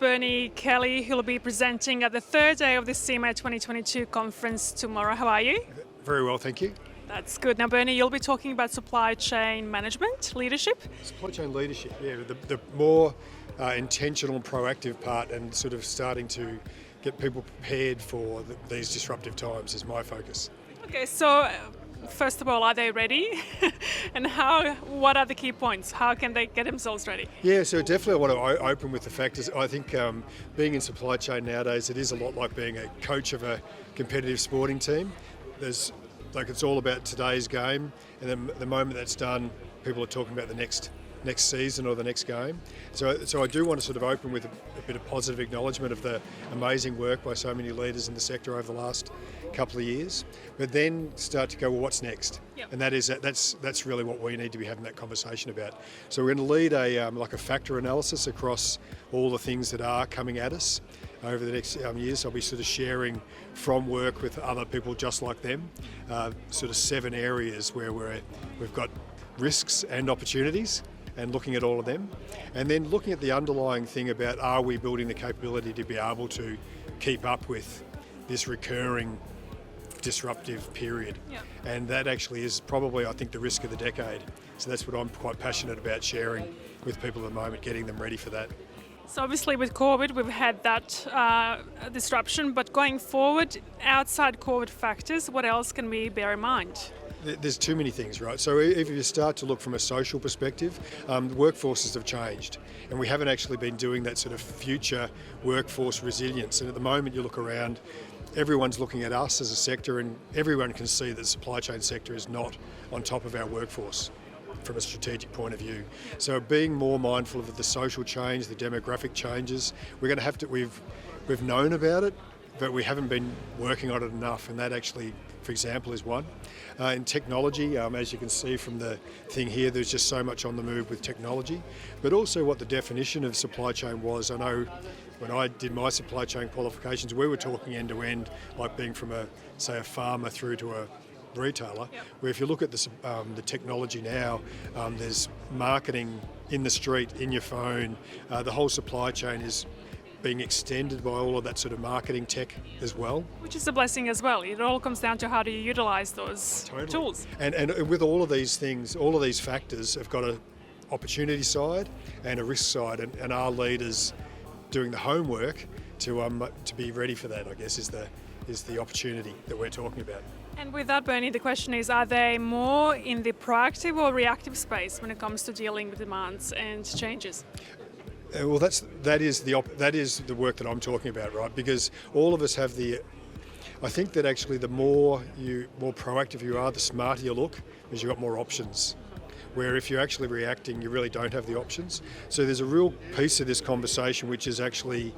Bernie Kelly, who will be presenting at the third day of the CeMAT 2022 conference tomorrow. How are you? Very well, thank you. That's good. Now, Bernie, you'll be talking about supply chain management, leadership. Supply chain leadership, yeah, the more intentional and proactive part, and sort of starting to get people prepared for these disruptive times is my focus. Okay, so first of all, are they ready? And what are the key points? How can they get themselves ready? Yeah, so definitely I want to open with the fact is I think being in supply chain nowadays, it is a lot like being a coach of a competitive sporting team. It's all about today's game, and then the moment that's done, people are talking about the next season or the next game. So I do want to sort of open with a bit of positive acknowledgement of the amazing work by so many leaders in the sector over the last couple of years, but then start to go, well, what's next? Yep. And that's really what we need to be having that conversation about. So we're going to lead a factor analysis across all the things that are coming at us over the next years. I'll be sort of sharing from work with other people just like them, sort of 7 areas where we've got risks and opportunities, and looking at all of them, and then looking at the underlying thing about, are we building the capability to be able to keep up with this recurring disruptive period? Yep. And that actually is probably, I think, the risk of the decade. So that's what I'm quite passionate about sharing with people at the moment, getting them ready for that. So obviously with COVID, we've had that disruption, but going forward, outside COVID factors, what else can we bear in mind? There's too many things, right? So if you start to look from a social perspective, workforces have changed, and we haven't actually been doing that sort of future workforce resilience. And at the moment you look around, everyone's looking at us as a sector, and everyone can see that the supply chain sector is not on top of our workforce from a strategic point of view. So being more mindful of the social change, the demographic changes, we're going to have to, we've known about it, but we haven't been working on it enough, and that actually, for example, is one. In technology, as you can see from the thing here, there's just so much on the move with technology, but also what the definition of supply chain was. I know when I did my supply chain qualifications, we were talking end-to-end, like being from a farmer through to a retailer, Yep. where if you look at the technology now, there's marketing in the street, in your phone, the whole supply chain is being extended by all of that sort of marketing tech as well. Which is a blessing as well. It all comes down to how do you utilise those tools. And with all of these things, all of these factors have got an opportunity side and a risk side, and our leaders doing the homework to be ready for that, I guess, is the opportunity that we're talking about. And with that, Bernie, the question is, are they more in the proactive or reactive space when it comes to dealing with demands and changes? Well, that is the work that I'm talking about, right? Because all of us have I think that actually the more proactive you are, the smarter you look, because you've got more options. Where if you're actually reacting, you really don't have the options. So there's a real piece of this conversation which is actually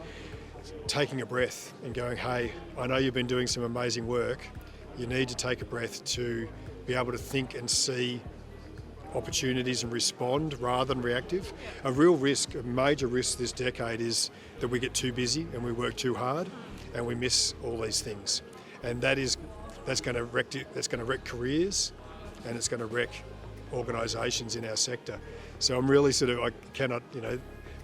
taking a breath and going, hey, I know you've been doing some amazing work. You need to take a breath to be able to think and see opportunities and respond rather than reactive. A major risk this decade is that we get too busy and we work too hard and we miss all these things. And that's going to wreck careers, and it's going to wreck organisations in our sector. So I'm really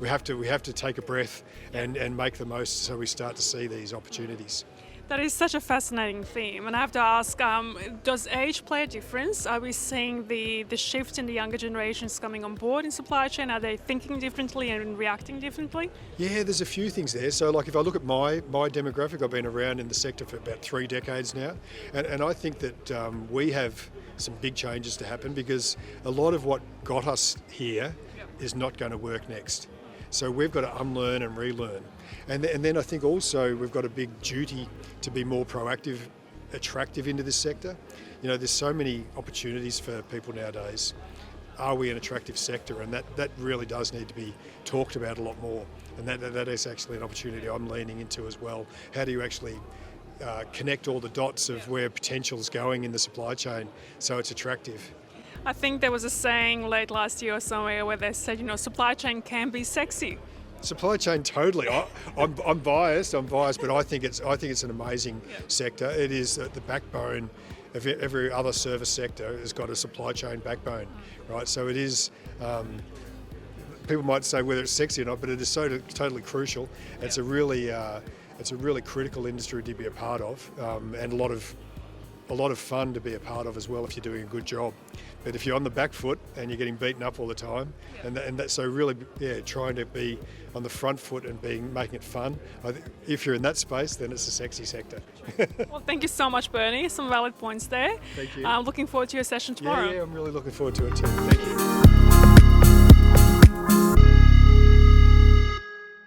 we have to take a breath and make the most, so we start to see these opportunities. That is such a fascinating theme, and I have to ask, does age play a difference? Are we seeing the shift in the younger generations coming on board in supply chain? Are they thinking differently and reacting differently? Yeah, there's a few things there. So like if I look at my demographic, I've been around in the sector for about 3 decades now, and I think that we have some big changes to happen, because a lot of what got us here is not going to work next. So we've got to unlearn and relearn. And then I think also we've got a big duty to be more proactive, attractive into this sector. You know, there's so many opportunities for people nowadays. Are we an attractive sector? And that really does need to be talked about a lot more. And that is actually an opportunity I'm leaning into as well. How do you actually connect all the dots of where potential is going in the supply chain so it's attractive? I think there was a saying late last year or somewhere where they said, supply chain can be sexy. Supply chain, totally. I'm biased, but I think it's an amazing sector. It is the backbone of every other service sector. Has got a supply chain backbone, right? So it is people might say whether it's sexy or not, but it is so totally crucial. It's a really critical industry to be a part of, and a lot of fun to be a part of as well if you're doing a good job. But if you're on the back foot and you're getting beaten up all the time, so really, trying to be on the front foot and making it fun. If you're in that space, then it's a sexy sector. Well, thank you so much, Bernie. Some valid points there. Thank you. Looking forward to your session tomorrow. Yeah, I'm really looking forward to it too. Thank you.